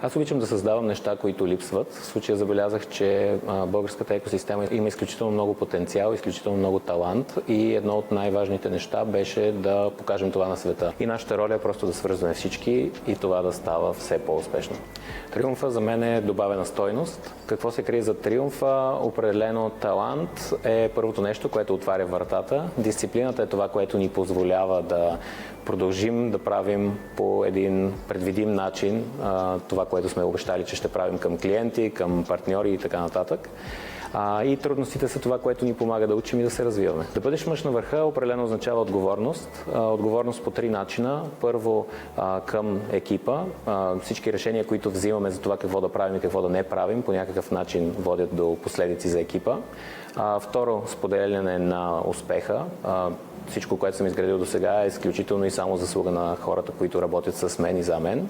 Аз обичам да създавам неща, които липсват. В случая забелязах, че българската екосистема има изключително много потенциал, изключително много талант и едно от най-важните неща беше да покажем това на света. И нашата роля е просто да свързваме всички и това да става все по-успешно. Триумфа за мен е добавена стойност. Какво се крие за триумфа? Определено талант е първото нещо, което отваря вратата. Дисциплината е това, което ни позволява да продължим да правим по един предвидим начин това, което сме обещали, че ще правим към клиенти, към партньори и така нататък. И трудностите са това, което ни помага да учим и да се развиваме. Да бъдеш мъж на върха определено означава отговорност. Отговорност по три начина. Първо към екипа. Всички решения, които взимаме за това какво да правим и какво да не правим, по някакъв начин водят до последици за екипа. Второ, споделяне на успеха. Всичко, което съм изградил до сега е изключително и само заслуга на хората, които работят с мен и за мен.